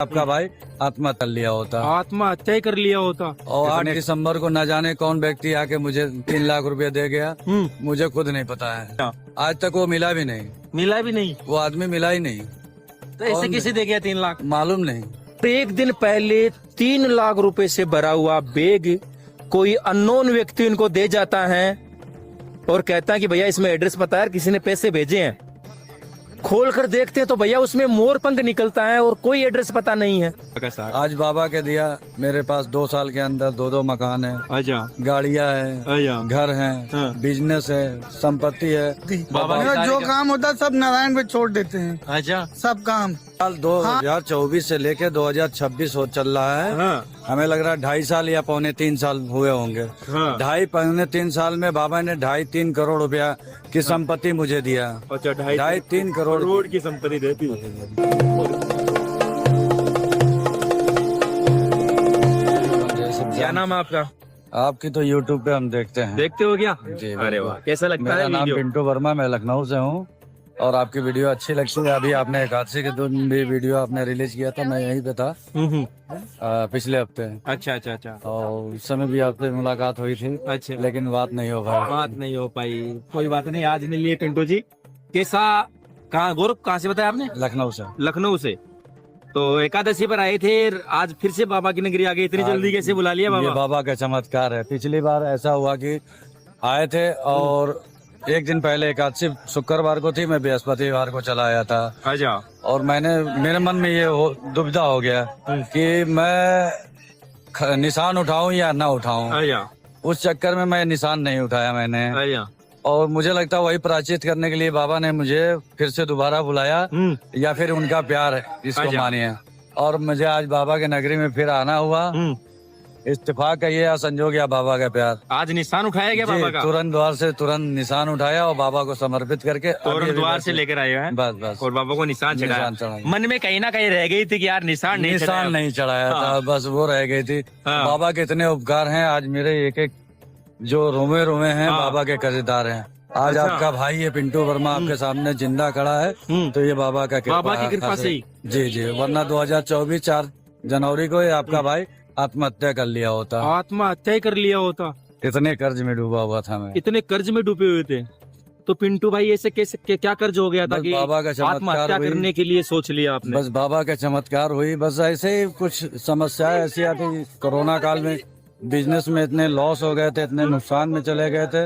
आपका भाई आत्महत्या कर लिया होता। आत्महत्या ही कर लिया होता। और 8 दिसंबर को न जाने कौन व्यक्ति आके मुझे 3 लाख रुपए दे गया, मुझे खुद नहीं पता है। आज तक वो मिला भी नहीं, मिला भी नहीं। वो आदमी मिला ही नहीं। तो ऐसे किसे दे गया 3 लाख? मालूम नहीं। एक दिन पहले 3 लाख रुपए से भरा हुआ बैग कोई अननोन व्यक्ति उनको दे जाता है और कहता है कि भैया इसमें एड्रेस पता है, किसी ने पैसे भेजे हैं। खोल कर देखते हैं तो भैया उसमें मोर पंख निकलता है और कोई एड्रेस पता नहीं है। आज बाबा के दिया, मेरे पास 2 साल के अंदर 2 मकान है, अच्छा, गाड़ियाँ है, घर है, बिजनेस है, संपत्ति है। बाबा जो काम होता है सब नारायण पे छोड़ देते हैं। अच्छा, सब काम साल 2024 से लेके 2026 हो चल रहा है। हमें लग रहा है 2.5 साल या 2.25 साल हुए होंगे। 2.5-3 साल में बाबा ने 2.5-3 करोड़ रुपया की संपत्ति मुझे दिया। अच्छा, 2.5-3 करोड़ की संपत्ति देती। क्या नाम है आपका? आपकी तो YouTube पे हम देखते हैं। देखते हो क्या? जी, अरे वाह, कैसा लगता मेरा है नाम वीडियो? पिंटू वर्मा, मैं लखनऊ से हूँ और आपकी वीडियो अच्छी लगती है। अभी आपने एकादशी के दिन भी वीडियो आपने रिलीज किया था, मैं यहीं पे था पिछले हफ्ते। अच्छा अच्छा अच्छा। और उस समय भी आपसे मुलाकात हुई थी, अच्छा, लेकिन बात नहीं हो पाई। बात नहीं हो पाई, कोई बात नहीं। आज मिल लिए पिंटू जी। कैसा, कहाँ गौरव, कहाँ से बताया आपने? लखनऊ से। लखनऊ से। तो एकादशी पर आए थे, आज फिर से बाबा की नगरी आ गए। इतनी जल्दी कैसे बुला लिया ये बाबा? बाबा का चमत्कार है। पिछली बार ऐसा हुआ कि आए थे और एक दिन पहले एकादशी शुक्रवार को थी, मैं बृहस्पतिवार को चला आया था। अच्छा। और मेरे मन में ये दुविधा हो गया कि मैं निशान उठाऊं या ना उठाऊं। अच्छा। उस चक्कर में मैं निशान नहीं उठाया मैंने। अच्छा। और मुझे लगता है वही प्रायश्चित करने के लिए बाबा ने मुझे फिर से दोबारा बुलाया, या फिर उनका प्यार है, इसको मानिए। और मुझे आज बाबा के नगरी में फिर आना हुआ। इत्तेफाक है ये या संजोग या बाबा का प्यार। आज निशान उठाया गया बाबा का? तुरंत द्वार से तुरंत निशान उठाया और बाबा को समर्पित करके तुरंत द्वार से लेकर आए हैं। बस बस। और बाबा को निशान चढ़ाया। चढ़ाया। मन में कहीं ना कहीं रह गई थी कि यार निशान नहीं चढ़ाया था, बस वो रह गई थी। बाबा के इतने उपकार हैं, आज मेरे एक जो रोमे रोमे हैं बाबा के कर्जदार हैं। आज आपका भाई ये पिंटू वर्मा आपके सामने जिंदा खड़ा है, तो ये बाबा की कृपा से। जी जी, वरना 2024 4 जनवरी को ये आपका भाई आत्महत्या कर लिया होता। आत्महत्या कर लिया होता। इतने कर्ज में डूबा हुआ था मैं। इतने कर्ज में डूबे हुए थे। तो पिंटू भाई ऐसे कैसे, क्या कर्ज हो गया था कि बाबा का आत्महत्या करने के लिए सोच लिया आपने? बस बाबा का चमत्कार हुई। बस ऐसे ही कुछ समस्याएं ऐसी आती। कोरोना काल में बिजनेस में इतने लॉस हो गए थे, इतने नुकसान में चले गए थे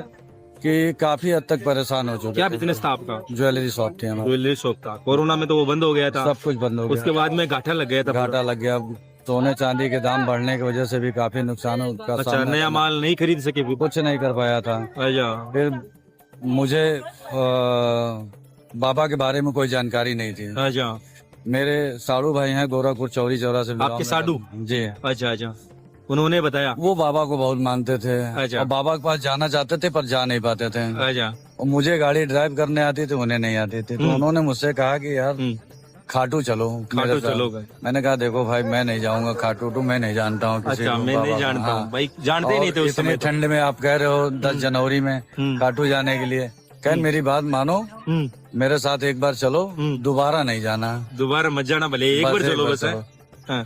कि काफी हद तक परेशान हो चुके। क्या बिजनेस था आपका? ज्वेलरी शॉप थी हमारी। ज्वेलरी शॉप था। कोरोना में तो वो बंद हो गया था, सब कुछ बंद हो गया। उसके बाद में घाटा लग गया था। घाटा लग गया। सोने चांदी के दाम बढ़ने की वजह से भी काफी नुकसान का अच्छा, नया माल नहीं खरीद सके? कुछ नहीं कर पाया था। अच्छा। फिर मुझे बाबा के बारे में कोई जानकारी नहीं थी। अच्छा। मेरे साड़ू भाई हैं गोरखपुर चौरी चौरा से। आपके साडू? जी। अच्छा अच्छा, उन्होंने बताया? वो बाबा को बहुत मानते थे। अच्छा। और बाबा के पास जाना चाहते थे पर जा नहीं पाते थे। अच्छा। और मुझे गाड़ी ड्राइव करने आती थी, उन्हें नहीं आती थी। तो उन्होंने मुझसे कहा कि यार खाटू चलो। खाटू चलो। मैंने कहा देखो भाई मैं नहीं जाऊंगा खाटू टू, मैं नहीं जानता हूँ किसी अच्छा, को। मैं नहीं जानता हूँ भाई, जानते नहीं थे उस समय। ठंड में आप कह रहे हो 10 जनवरी में खाटू जाने के लिए। कह मेरी बात मानो, मेरे साथ एक बार चलो, दोबारा नहीं जाना। दोबारा मत जाना, भले एक बार चलो बस।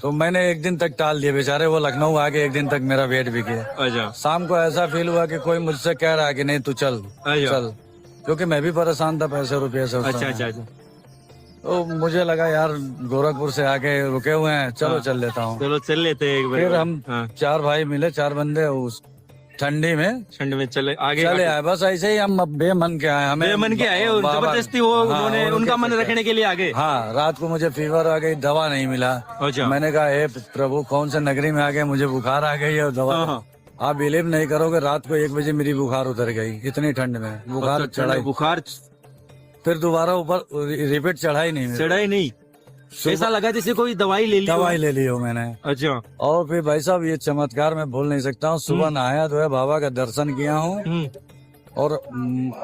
तो मैंने एक दिन तक टाल दिया। बेचारे वो लखनऊ आके एक दिन तक मेरा वेट भी किया। अच्छा। शाम को ऐसा फील हुआ कि कोई मुझसे कह रहा है कि नहीं तू चल चल, क्योंकि मैं भी परेशान था पैसे रुपये से। अच्छा अच्छा। तो मुझे लगा यार गोरखपुर से आके रुके हुए हैं, चलो चल लेता हूँ। चलो चल लेते हैं एक बार। फिर हम 4 भाई मिले, 4 बंदे उस ठंडी में चले आए। बस ऐसे ही हम बेमन के आए। हमें बेमन के आए, जबरदस्ती वो उन्होंने उनका मन रखने के लिए आगे। हाँ, रात को मुझे फीवर आ गई, दवा नहीं मिला। अच्छा। मैंने कहा हे प्रभु कौन से नगरी में आ गए, मुझे बुखार आ गई और दवा। आप बिलीव नहीं करोगे, रात को 1 बजे मेरी बुखार उतर गई, इतनी ठंड में बुखार चढ़ाई। बुखार फिर दोबारा ऊपर रिपीट चढ़ाई नहीं। ऐसा लगा जैसे कोई दवाई ले ली हो मैंने। अच्छा। और फिर भाई साहब ये चमत्कार मैं भूल नहीं सकता हूँ। सुबह नहाया तो है, बाबा का दर्शन किया हूँ और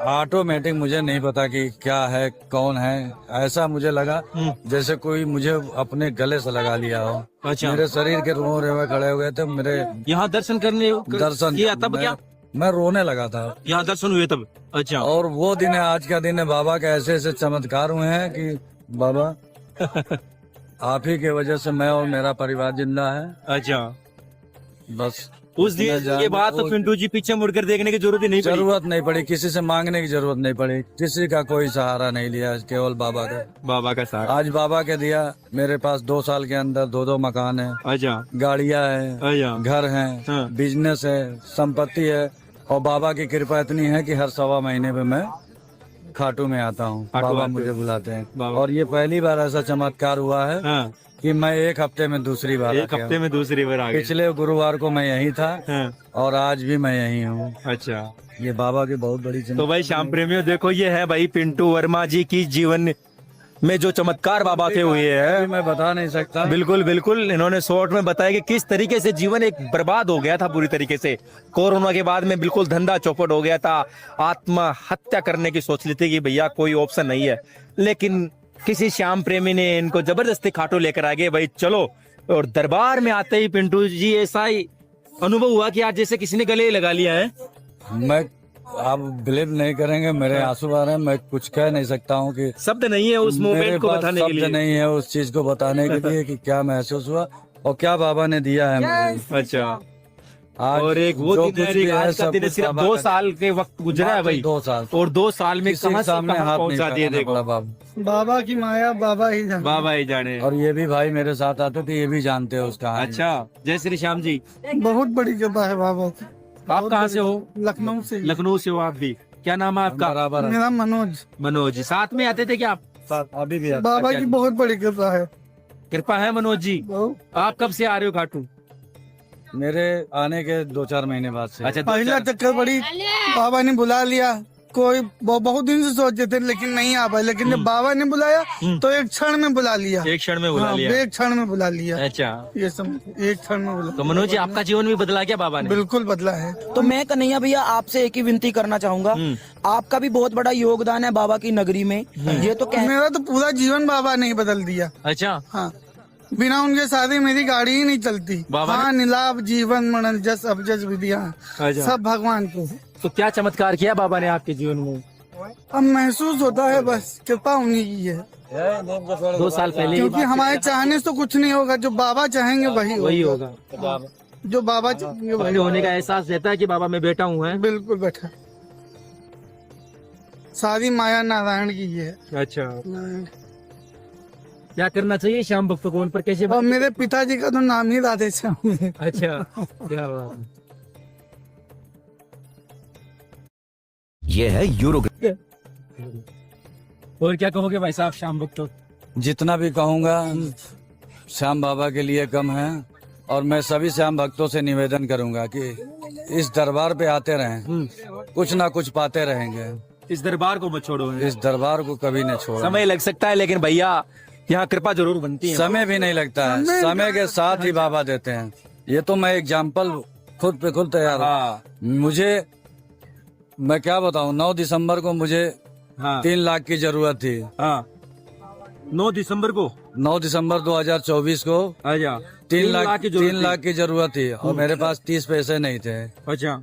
ऑटोमेटिक मुझे नहीं पता कि क्या है कौन है, ऐसा मुझे लगा जैसे कोई मुझे अपने गले से लगा लिया हो। अच्छा। मेरे शरीर के रोए हुए खड़े हो गए थे। मेरे यहाँ दर्शन किया तब क्या मैं रोने लगा था। यहाँ दर्शन हुए तब? अच्छा। और वो दिन है, आज का दिन है। बाबा के ऐसे ऐसे चमत्कार हुए हैं कि बाबा आप ही के वजह से मैं और मेरा परिवार जिंदा है। अच्छा, बस उस दिन के बाद तो पिंटू जी पीछे मुड़कर देखने की जरूरत ही नहीं पड़ी। जरूरत नहीं पड़ी, किसी से मांगने की जरूरत नहीं पड़ी, किसी का कोई सहारा नहीं लिया, केवल बाबा का। बाबा का साथ। आज बाबा के दिया। मेरे पास 2 साल के अंदर 2 मकान है, अच्छा, गाड़ियां है, अच्छा, घर है, हाँ। बिजनेस है, संपत्ति है। और बाबा की कृपा इतनी है कि हर 1.25 महीने में मैं खाटू में आता हूँ। खाटू बाबा आते मुझे हो। बुलाते हैं। बाबा। और ये पहली बार ऐसा चमत्कार हुआ है हाँ, कि मैं 1 हफ्ते में दूसरी बार एक आ गया हफ्ते हूँ। में दूसरी बार आ गए। पिछले गुरुवार को मैं यहीं था हाँ, और आज भी मैं यहीं हूँ। अच्छा। ये बाबा की बहुत बड़ी चिंता। तो भाई श्याम प्रेमियों देखो, ये है भाई पिंटू वर्मा जी की जीवन में जो चमत्कार बाबा के हुए हैं। मैं बता नहीं सकता। बिल्कुल बिल्कुल, इन्होंने शॉर्ट में बताया कि किस तरीके से जीवन एक बर्बाद हो गया था पूरी तरीके से। कोरोना के बाद में बिल्कुल धंधा चौपट हो गया था, आत्महत्या करने की सोच ली थी कि भैया कोई ऑप्शन नहीं है, लेकिन किसी श्याम प्रेमी ने इनको जबरदस्ती खाटू लेकर आ गए, भाई चलो। और दरबार में आते ही पिंटू जी ऐसा ही अनुभव हुआ कि आज जैसे किसी ने गले ही लगा लिया है। मैं, आप बिलीव नहीं करेंगे, मेरे आंसू आ रहे हैं। मैं कुछ कह नहीं सकता हूँ कि शब्द नहीं है उस मेरे मोमेंट को पास बताने के शब्द लिए। नहीं है उस चीज को बताने के लिए कि क्या महसूस हुआ और क्या बाबा ने दिया है मुझे। अच्छा, आज और एक वो जो दिन कुछ है, भी एक है, आज का सब दिन है, कुछ सिर्फ बाबा 2 का- साल के वक्त गुजरा है भाई। 2 साल और 2 साल में किसी कहां के से सामने कहां हाथ नहीं पहुंचा दिए फैलाना देखो। पड़ा बाबा। बाबा की माया बाबा ही जाने। बाबा ही जाने। और ये भी भाई मेरे साथ आते थे, ये भी जानते हैं उसका। अच्छा, जय श्री श्याम जी। बहुत बड़ी कृपा है बाबा की। आप कहाँ से हो? लखनऊ से। लखनऊ से हो आप भी? क्या नाम है आपका? बराबर है। मेरा मनोज। मनोज जी। साथ में आते थे क्या आप? साथ अभी भी आते। बाबा की बहुत बड़ी कृपा है। कृपा है मनोज जी। बहुत। आप कब से आ रहे हो खाटू? मेरे आने के 2-4 महीने बाद से। अच्छा, पहला चक्कर बड़ी बाबा ने बुला लिया। कोई बहुत दिन से सोचते थे लेकिन नहीं आ पाए, लेकिन जब बाबा ने बुलाया तो एक क्षण में बुला लिया। एक क्षण में बुला हाँ, लिया। एक क्षण में बुला लिया। अच्छा, ये सब एक क्षण में बुला। तो मनोज जी आपका जीवन भी बदला क्या बाबा ने? बिल्कुल बदला है। तो मैं कन्हैया भैया आपसे एक ही विनती करना चाहूंगा, आपका भी बहुत बड़ा योगदान है बाबा की नगरी में। ये तो कह मेरा तो पूरा जीवन बाबा ने ही बदल दिया। अच्छा, हाँ, बिना उनके साथ मेरी गाड़ी ही नहीं चलती। बाबा हाँ, निलाभ जीवन मरण जस अबजस विधियां अच्छा। सब भगवान को। तो क्या चमत्कार किया बाबा ने आपके जीवन में? अब महसूस होता है बस कृपा उन्हीं की है, 2 साल पहले क्योंकि हमारे चाहने से तो कुछ नहीं होगा। जो बाबा चाहेंगे वही होगा। जो बाबा चाहेंगे वही बड़े होने का एहसास रहता है कि बाबा मैं बेटा हूँ है। बिल्कुल बैठा। सारी माया नारायण की है। अच्छा, क्या करना चाहिए श्याम भक्तों को, उन पर कैसे? और मेरे पिताजी का तो नाम ही राधे श्याम है। अच्छा, क्या बात है। ये है यूरो। और क्या कहोगे भाई साहब श्याम भक्तों? जितना भी कहूँगा श्याम बाबा के लिए कम है। और मैं सभी श्याम भक्तों से निवेदन करूंगा कि इस दरबार पे आते रहें, कुछ ना कुछ पाते रहेंगे। इस दरबार को मत छोड़ो। इस दरबार को कभी न छोड़ो। समय लग सकता है लेकिन भैया यहाँ कृपा जरूर बनती है। समय भी नहीं लगता है, समय के साथ ही बाबा देते हैं। ये तो मैं एग्जाम्पल खुद पे खुद तैयार हूँ। हाँ, मुझे, मैं क्या बताऊँ, 9 दिसंबर को मुझे हाँ, 3 लाख की जरूरत थी। हाँ। 9 दिसंबर को? 9 दिसंबर 2024 को अच्छा, 3 लाख की जरूरत 3 लाख की जरूरत थी और मेरे पास 30 पैसे नहीं थे। अच्छा,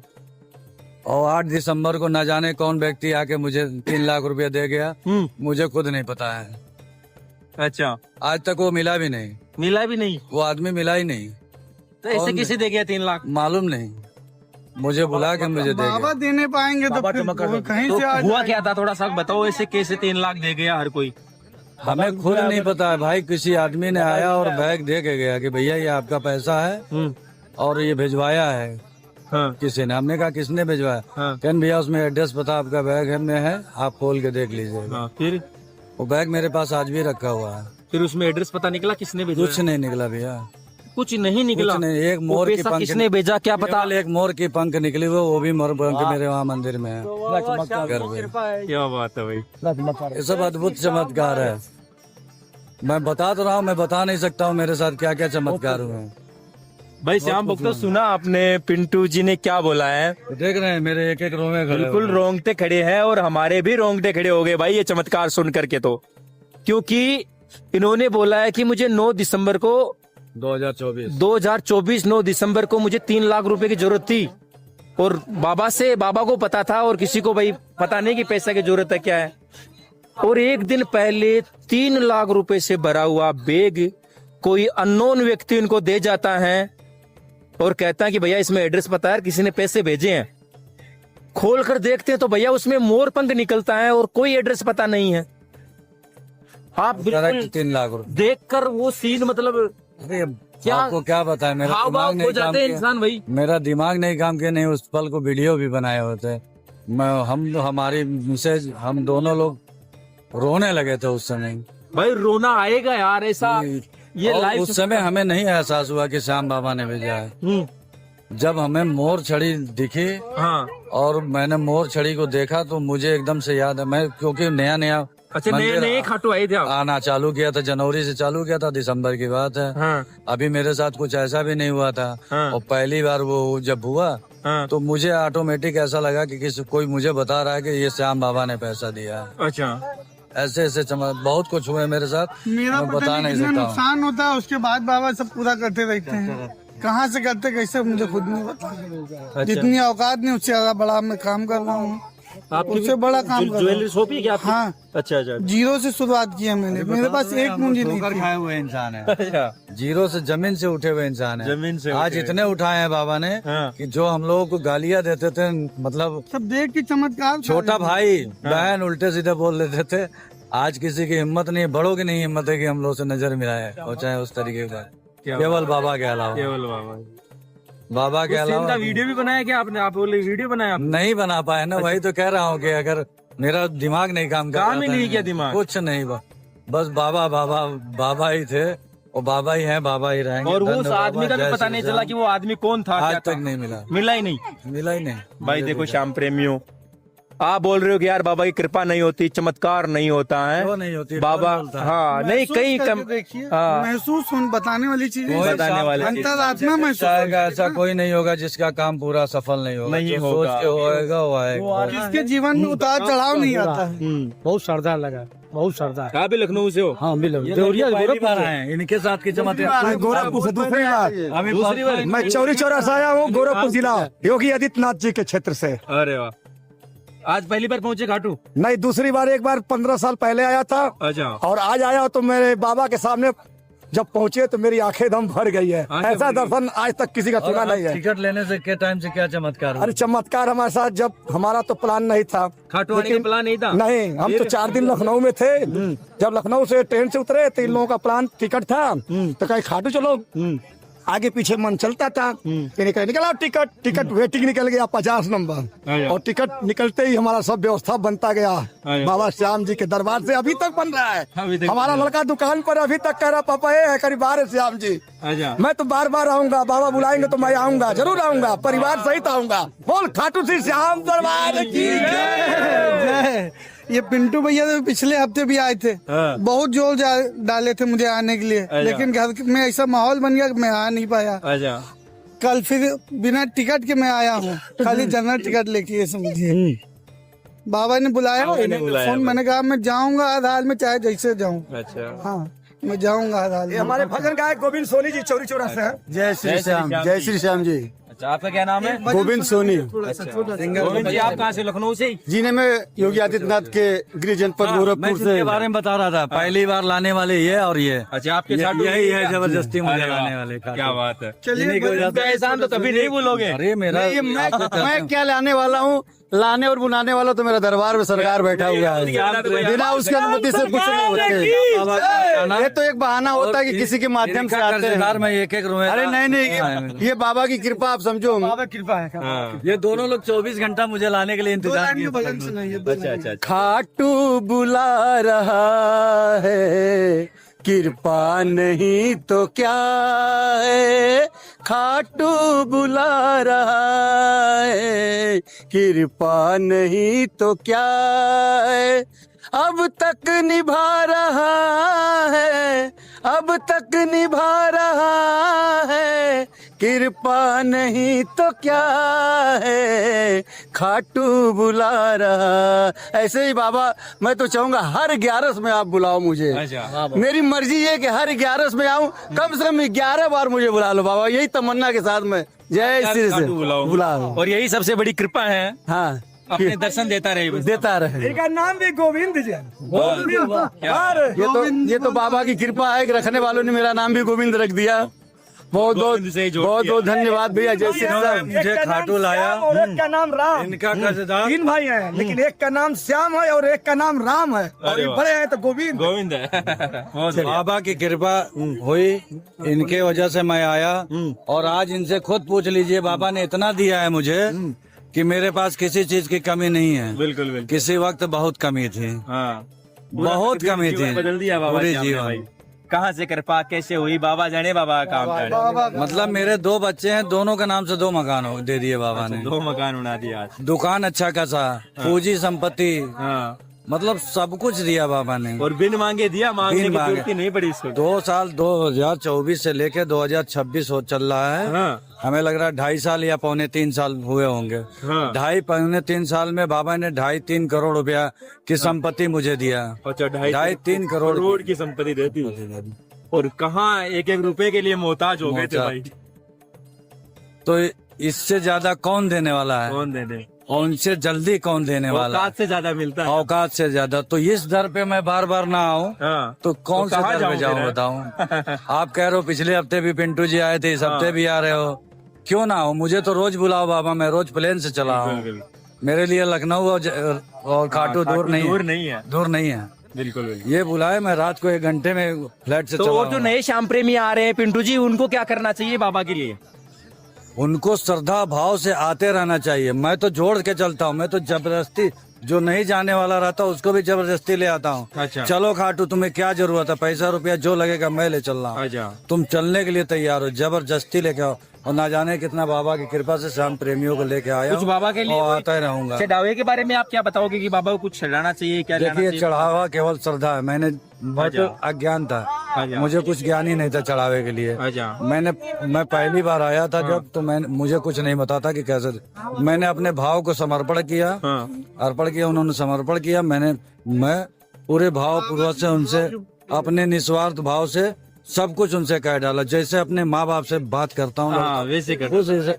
और 8 दिसंबर को न जाने कौन व्यक्ति आके मुझे 3 लाख रुपया दे गया। मुझे खुद नहीं पता है। अच्छा, आज तक वो मिला भी नहीं, मिला भी नहीं? वो आदमी मिला ही नहीं। तो ऐसे किसे दे गया 3 लाख? मालूम नहीं, मुझे बुला के मुझे दे बाबा गया। देने पाएंगे तो फिर वो कहीं तो से आ हुआ क्या था, थोड़ा सा बताओ। ऐसे कैसे 3 लाख दे गया हर कोई? हमें खुद नहीं पता है भाई। किसी आदमी ने आया और बैग दे के गया कि भैया ये आपका पैसा है और ये भिजवाया है। हाँ, किसी ने, हमने कहा किसने भिजवाया? हाँ। कहन भैया उसमें एड्रेस पता आपका बैग है में है, आप खोल के देख लीजिएगा। हाँ, फिर वो बैग मेरे पास आज भी रखा हुआ है। फिर उसमें एड्रेस पता निकला किसने भेजा? कुछ नहीं निकला भैया, कुछ नहीं निकला। कुछ नहीं। एक वो मोर की पैसा पंख किसने भेजा क्या पता? केवल एक मोर की पंख निकली हुई, वो भी मोर पंख मेरे वहाँ मंदिर में है घर पे। क्या बात है भाई। ये सब अद्भुत चमत्कार है। मैं बता तो रहा हूँ, मैं बता नहीं सकता हूँ मेरे साथ क्या क्या चमत्कार हुए हैं। भाई श्याम भक्तों, सुना आपने पिंटू जी ने क्या बोला है? देख रहे हैं मेरे एक एक रोमे खड़े बिल्कुल हुए हैं। रोंगटे खड़े हैं और हमारे भी रोंगटे खड़े हो गए भाई ये चमत्कार सुन करके। तो क्योंकि इन्होंने बोला है कि मुझे 9 दिसंबर को 2024 9 दिसंबर को मुझे 3 लाख रुपए की जरूरत थी और बाबा को पता था और किसी को भाई पता नहीं कि पैसा की जरूरत है क्या है। और एक दिन पहले 3 लाख रुपए से भरा हुआ बैग कोई अननोन व्यक्ति उनको दे जाता है और कहता है कि भैया इसमें एड्रेस पता है, किसी ने पैसे भेजे हैं। खोल कर देखते हैं तो भैया उसमें मोर पंख निकलता है और कोई एड्रेस पता नहीं है। आप बिल्कुल 3 लाख रुपए देखकर वो सीन मतलब अरे क्या आपको क्या बताए, मेरा हाव भाव दिमाग हो नहीं काम जाते हैं किया। इंसान भाई। मेरा दिमाग नहीं काम किया, नहीं उस पल को वीडियो भी बनाए होते। हमारी मिसेज, हम दोनों लोग रोने लगे थे उस समय। भाई रोना आएगा यार, ऐसा ये और लाइव उस समय हमें नहीं एहसास हुआ कि श्याम बाबा ने भेजा है। जब हमें मोर छड़ी दिखी हाँ और मैंने मोर छड़ी को देखा तो मुझे एकदम से याद है, मैं क्योंकि नया नया अच्छा नए मंदिर नए खाटू आए थे आप? आना चालू किया था, जनवरी से चालू किया था, दिसंबर की बात है। हाँ अभी मेरे साथ कुछ ऐसा भी नहीं हुआ था। हाँ। और पहली बार वो जब हुआ हाँ तो मुझे ऑटोमेटिक ऐसा लगा कि कोई मुझे बता रहा है कि ये श्याम बाबा ने पैसा दिया है। अच्छा ऐसे ऐसे बहुत कुछ हुए मेरे साथ, मेरा मैं पता बता नहीं नहीं कितना सकता हूँ। नुकसान होता है, उसके बाद बाबा सब पूरा करते रहते हैं। कहाँ से करते कैसे मुझे खुद नहीं पता। जितनी औकात नहीं उससे ज्यादा बड़ा मैं काम कर रहा हूँ, उससे बड़ा काम कर रहा ज्वेलरी हूँ। शॉप ही क्या आपकी? हाँ, अच्छा अच्छा जीरो से शुरुआत की है मैंने। मेरे पास एक पूंजी नहीं ठोकर थी। खाए हुए इंसान है, अच्छा जीरो से जमीन से उठे हुए इंसान है। जमीन से आज इतने उठाए हैं बाबा ने हाँ। कि जो हम लोगों को गालियां देते थे, मतलब सब देख के चमत्कार। छोटा भाई बहन उल्टे सीधे बोल देते थे, आज किसी की हिम्मत नहीं, बड़ों की नहीं हिम्मत है कि हम लोग से नजर मिलाए और चाहे उस तरीके का। केवल बाबा के अलावा, केवल बाबा बाबा के अलावा का वीडियो भी बनाया क्या आपने? आप बोले वीडियो बनाया आपने? नहीं बना पाए ना, वही तो कह रहा हूँ कि अगर मेरा दिमाग नहीं काम कर काम ही रहा था, नहीं किया दिमाग। कुछ नहीं, बस बाबा बाबा बाबा ही थे और बाबा ही हैं, बाबा ही रहेंगे। और वो उस धन्यवाद, आदमी का भी जय पता श्री नहीं राम। चला कि वो आदमी कौन था, आज क्या तक था? नहीं मिला, मिला ही नहीं मिला ही नहीं। भाई। देखो श्याम प्रेमियों, आप बोल रहे हो कि यार बाबा की कृपा नहीं होती, चमत्कार नहीं होता है। क्यों नहीं होती? बाबा कौन बोलता है? हाँ नहीं कहीं कम देखिए, हाँ। महसूस बताने वाली चीजें, कोई बताने वाली चीज़। अंतरात्मा महसूस। चाहेगा ऐसा कोई नहीं होगा जिसका काम पूरा सफल नहीं होगा। नहीं जो होगा। सोच के होएगा वो आएगा। जिसके जीवन में उतार चढ़ाव नहीं आता है। बहुत श्रद्धा लगा, बहुत श्रद्धा। आप भी लखनऊ से हो? हाँ मिलो ये पहली बार आए हैं, इनके साथ की चमत्कार। गोरखपुर से दूसरी बार अभी दूसरी बार मैं चौरी चौरा से आया हूँ, गोरखपुर जिला, योगी आदित्यनाथ जी के क्षेत्र से। अरे वाह, आज पहली बार पहुंचे घाटू? नहीं, दूसरी बार, एक बार 15 साल पहले आया था अच्छा और आज आया तो मेरे बाबा के सामने जब पहुंचे तो मेरी आंखें दम भर गई है। ऐसा दर्शन आज तक किसी का और सुना नहीं है। टिकट लेने से के टाइम से क्या चमत्कार हुआ? अरे चमत्कार हमारे साथ, जब हमारा तो प्लान नहीं था, घाटू आने का प्लान नहीं था? नहीं, हम तो 4 दिन लखनऊ में थे। जब लखनऊ से ट्रेन से उतरे तो इन लोगों का प्लान टिकट था, तो कहीं खाटू चलो, आगे पीछे मन चलता था। फिर निकला टिकट वेटिंग निकल गया 50 नंबर, और टिकट निकलते ही हमारा सब व्यवस्था बनता गया बाबा श्याम जी के दरबार से। अभी तक बन रहा है। हमारा लड़का दुकान पर अभी तक कह रहा, पापा ये है करीब बार है श्याम जी। अच्छा मैं तो बार बार आऊंगा, बाबा बुलाएंगे तो मैं आऊंगा, जरूर आऊंगा, परिवार सहित आऊंगा। बोल खाटू श्री श्याम दरबार की जय। ये पिंटू भैया तो पिछले हफ्ते भी आए थे, बहुत जोर डाले थे मुझे आने के लिए, लेकिन घर में ऐसा माहौल बन गया कि मैं आ नहीं पाया। अच्छा कल फिर बिना टिकट के मैं आया हूँ, खाली जनरल टिकट लेके, ये समझिए। बाबा ने बुलाया, फोन, मैंने कहा मैं जाऊंगा हर हाल में, चाहे जैसे जाऊं। अच्छा हाँ, मैं जाऊंगा हर हाल में। हमारे भजन गायक गोविंद सोनी जी चौरी चौरा से हैं। जय श्री श्याम, जय श्री श्याम जी। अच्छा, आपका क्या नाम है? गोविंद सोनी। गोविंद जी, आप कहाँ से? लखनऊ से ही? जी ने मैं योगी आदित्यनाथ के गृह जनपद मैं गोरखपुर से। इसके बारे में बता रहा था, पहली बार लाने वाले ये और ये। अच्छा, आपके साथ यही है जबरदस्ती मुझे अरे वाह, लाने वाले का। क्या बात है। इन्हीं की वजह से- एहसान तो कभी नहीं भूलोगे। अरे मेरा मैं क्या लाने वाला हूँ, लाने और बुलाने वाला तो मेरा दरबार में सरकार बैठा हुआ है। बिना उसकी अनुमति से कुछ नहीं होते। ये तो एक बहाना होता है कि किसी के माध्यम से आते हैं। मैं एक रुपए। अरे नहीं, ये बाबा की कृपा, आप समझो। बाबा कृपा है। हाँ। ये दोनों लोग 24 घंटा मुझे लाने के लिए इंतजार किए। अच्छा अच्छा खाटू बुला रहा है, कृपा नहीं तो क्या है। खाटू बुला रहा है, कृपा नहीं तो क्या है। अब तक निभा रहा है, अब तक निभा रहा है, कृपा नहीं तो क्या है। खाटू बुला रहा। ऐसे ही बाबा, मैं तो चाहूंगा हर 11 में आप बुलाओ मुझे। अच्छा। मेरी मर्जी है कि हर 11 में आऊं, कम से कम 11 बार मुझे बुला लो बाबा, यही तमन्ना के साथ में। जय श्री खाटू बुलाओ। बुलाओ। और यही सबसे बड़ी कृपा है। हाँ, अपने दर्शन देता रहे बस। देता रहे। इनका नाम भी गोविंद जी है। ये तो बाबा की कृपा है कि रखने वालों ने मेरा नाम भी गोविंद रख दिया। बहुत गोविंद से ही जोड़ बहुत दिया। बहुत धन्यवाद भैया। जय श्री राम। मुझे एक का नाम खाटू लाया, श्याम और एक का नाम राम। इनका कर्जदार 3 भाई हैं, लेकिन एक का नाम श्याम है और एक का नाम राम है, और ये वाह। बड़े हैं तो गोविंद। गोविंद है। बहुत बढ़िया। बाबा की कृपा हुई, इनके वजह से मैं आया। और आज इनसे खुद पूछ लीजिए, बाबा ने इतना दिया है मुझे कि मेरे पास किसी चीज की कमी नहीं है। बिल्कुल बिल्कुल। किसी वक्त बहुत कमी थी, हाँ, बहुत कमी थी। जीवन बदल दिया बाबा पूरे जी आपने जीवन। भाई। कहाँ से कृपा कैसे हुई बाबा जाने, बाबा का काम जाने। मतलब मेरे 2 बच्चे हैं, दोनों के नाम से 2 मकान दे दिए बाबा ने। 2 मकान बना दिया आज। दुकान अच्छा खासा, पूंजी संपत्ति, हाँ, मतलब सब कुछ दिया बाबा ने। और बिन मांगे दिया, मांगने बिन की मांगे। जरूरत ही नहीं पड़ी इसको। 2 साल 2024 से लेके 2026 हो चल रहा है। हाँ, हमें लग रहा है 2.5 साल या 2.25 साल हुए होंगे। हाँ। 2.5-3 साल में बाबा ने 2.5-3 करोड़ रुपया की संपत्ति मुझे दिया। अच्छा 2.5-3 करोड़ की संपत्ति देती है। और कहाँ एक एक रुपए के लिए मोहताज हो गए थे भाई। तो इससे ज्यादा कौन देने वाला है, कौन दे दे, और उनसे जल्दी कौन देने वाला है? औकात से ज्यादा मिलता है। औकात से ज्यादा। तो इस दर पे मैं बार बार ना आऊं हाँ, तो कौन तो से कहाँ दर पे जाऊं जाऊं फिर? बताऊं। आप कह रहे हो पिछले हफ्ते भी पिंटू जी आए थे, इस हफ्ते भी आ रहे हो, क्यों ना हो? मुझे तो रोज बुलाओ बाबा, मैं रोज प्लेन से चला हूँ। बिल्कुल। मेरे लिए लखनऊ और खाटू दूर नहीं दूर है, नहीं है। दूर नहीं है। बिल्कुल बिल्कुल। ये बुलाए, मैं रात को 1 घंटे में फ्लाइट से तो चला और जो हूँ। नए श्याम प्रेमी आ रहे हैं पिंटू जी, उनको क्या करना चाहिए बाबा के लिए? उनको श्रद्धा भाव से आते रहना चाहिए। मैं तो जोड़ के चलता हूँ, मैं तो जबरदस्ती, जो नहीं जाने वाला रहता उसको भी जबरदस्ती ले आता हूँ। अच्छा। चलो खाटू, तुम्हें क्या जरूरत है, पैसा रुपया जो लगेगा मैं ले चल रहा हूँ। अच्छा। तुम चलने के लिए तैयार हो, जबरदस्ती लेके आओ। और ना जाने कितना बाबा की कृपा से श्याम प्रेमियों को लेके आया कुछ हूं, बाबा के लिए और आता ही रहूंगा। चढ़ावे के बारे में आप क्या बताओगे कि बाबा को कुछ चढ़ाना चाहिए, क्या लेना देखिए, चाहिए? चढ़ावा केवल श्रद्धा है। मैंने बहुत अच्छा। अज्ञान था, अच्छा। मुझे कुछ ज्ञान ही नहीं था चढ़ावे के लिए। अच्छा। मैं पहली बार आया था जब, तो मुझे कुछ नहीं पता था कि कैसे। मैंने अपने भाव को समर्पण किया, हाँ। अर्पण किया, उन्होंने समर्पण किया। मैं पूरे भाव पूर्वक से उनसे, अपने निस्वार्थ भाव से सब कुछ उनसे कह डाला। जैसे अपने माँ बाप से बात करता हूँ, हाँ, वैसे कर।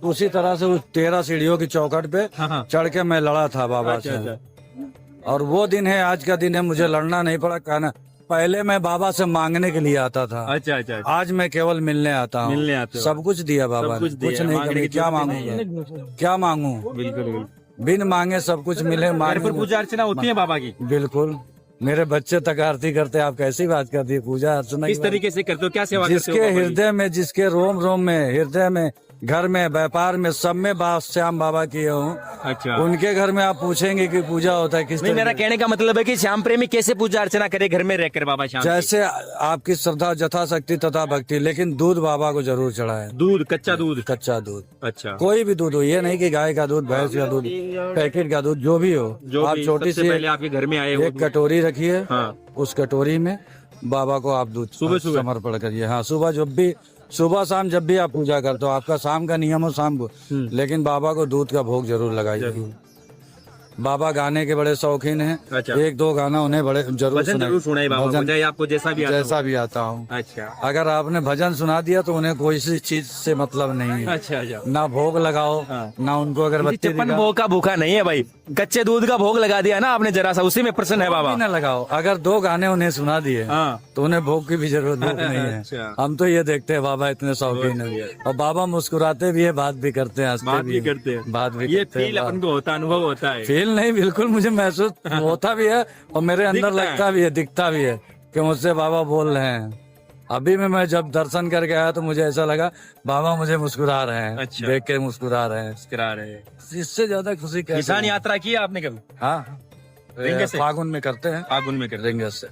उसी तरह से उस 13 सीढ़ियों की चौखट पे हाँ। चढ़ के मैं लड़ा था बाबा अच्छा, से। अच्छा। और वो दिन है, आज का दिन है, मुझे लड़ना नहीं पड़ा। कहना, पहले मैं बाबा से मांगने के लिए आता था, अच्छा अच्छा। आज मैं केवल मिलने आता हूँ। मिलने आते हो। सब कुछ दिया बाबा सब ने, कुछ दिया, कुछ नहीं मांगने कमी। की क्या जरूरत मांगूंगा, क्या मांगू? बिल्कुल बिल्कुल। बिन मांगे सब कुछ मिले। घर पर पूजा अर्चना होती है बाबा की? बिल्कुल, मेरे बच्चे तक आरती करते। आप कैसी बात करती है? पूजा अर्चना किस तरीके से करते हो, क्या सेवा करते हो जिसके बाबा की? हृदय में, जिसके रोम रोम में, हृदय में, घर में, व्यापार में, सब में श्याम बाबा किए हूँ। अच्छा। उनके घर में आप पूछेंगे कि पूजा होता है किस नहीं, मेरा तरीके? कहने का मतलब है कि श्याम प्रेमी कैसे पूजा अर्चना करे घर में रहकर बाबा श्याम की? जैसे आपकी श्रद्धा, यथाशक्ति तथा भक्ति, लेकिन दूध बाबा को जरूर चढ़ाए। दूध, कच्चा दूध। कच्चा दूध, अच्छा। कोई भी दूध हो, ये नहीं कि गाय का दूध, भैंस का दूध, पैकेट का दूध, जो भी हो। जो आप भी छोटी सबसे सी पहले आपके घर में आए वो एक कटोरी रखिए, हाँ। उस कटोरी में बाबा को आप दूध सुबह सुबह? समर्पण करिए। हाँ, सुबह शाम जब भी आप पूजा करते हो, आपका शाम का नियम हो शाम को, लेकिन बाबा को दूध का भोग जरूर लगाइए। बाबा गाने के बड़े शौकीन हैं। अच्छा। 1-2 गाना उन्हें बड़े जरूर भजन जरूर सुनाए बाबा को, भजन चाहे आपको जैसा भी आता हो। जैसा भी आता हूँ। अच्छा अगर आपने भजन सुना दिया तो उन्हें कोई सी चीज से मतलब नहीं है। अच्छा अच्छा। ना भोग लगाओ, हाँ। ना उनको अगरबत्ती छप्पन दिखाओ, भोग का भूखा नहीं है भाई, कच्चे दूध का भोग लगा दिया ना आपने जरा सा, उसी में प्रसन्न है बाबा। ना लगाओ। अगर 2 गाने उन्हें सुना दिए हाँ। तो उन्हें भोग की भी जरूरत नहीं है। अच्छा। हम तो ये देखते हैं बाबा इतने शौकीन है, और बाबा मुस्कुराते भी है, बात भी करते हैं, हंसते बात भी करते हैं। बात भी ये करते हैं। फील अपन को होता, अनुभव होता है। फील नहीं, बिल्कुल मुझे महसूस होता भी है, और मेरे अंदर दिखता है। लगता भी है, दिखता भी है कि मुझसे बाबा बोल रहे हैं। अभी में मैं जब दर्शन करके आया तो मुझे ऐसा लगा बाबा मुझे मुस्कुरा रहे हैं। अच्छा। देख के मुस्कुरा रहे हैं। करा रहे हैं। इससे ज्यादा खुशी कैसे? किसान यात्रा की है आपने कभी? हाँ, रिंगस से? फागुन में करते हैं। फागुन में करते रिंगस से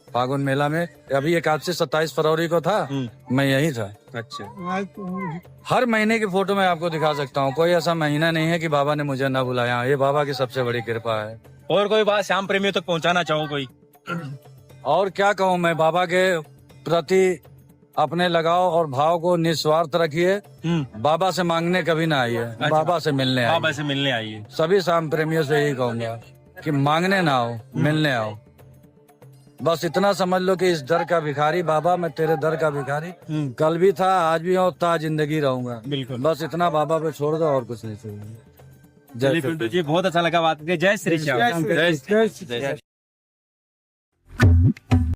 फागुन मेला में अभी 27 फरवरी को था, मैं यही था। अच्छा। हर महीने की फोटो मैं आपको दिखा सकता हूँ, कोई ऐसा महीना नहीं है कि बाबा ने मुझे न बुलाया। ये बाबा की सबसे बड़ी कृपा है। और कोई बात श्याम प्रेमियों तक पहुंचाना चाहो कोई? और क्या कहूँ मैं, बाबा के प्रति अपने लगाव और भाव को निस्वार्थ रखिए। बाबा से मांगने कभी ना आइए, बाबा से मिलने आइए। बाबा से मिलने आइए। सभी श्याम प्रेमियों से यही कहूंगा कि मांगने ना आओ, मिलने आओ। बस इतना समझ लो कि इस दर का भिखारी बाबा, मैं तेरे दर का भिखारी कल भी था, आज भी हूँ, ता जिंदगी रहूंगा। बिल्कुल। बस इतना बाबा पे छोड़ दो, और कुछ नहीं चाहिए। चलिए पिंटू जी बहुत अच्छा लगा बात करके। जय श्री श्याम। जय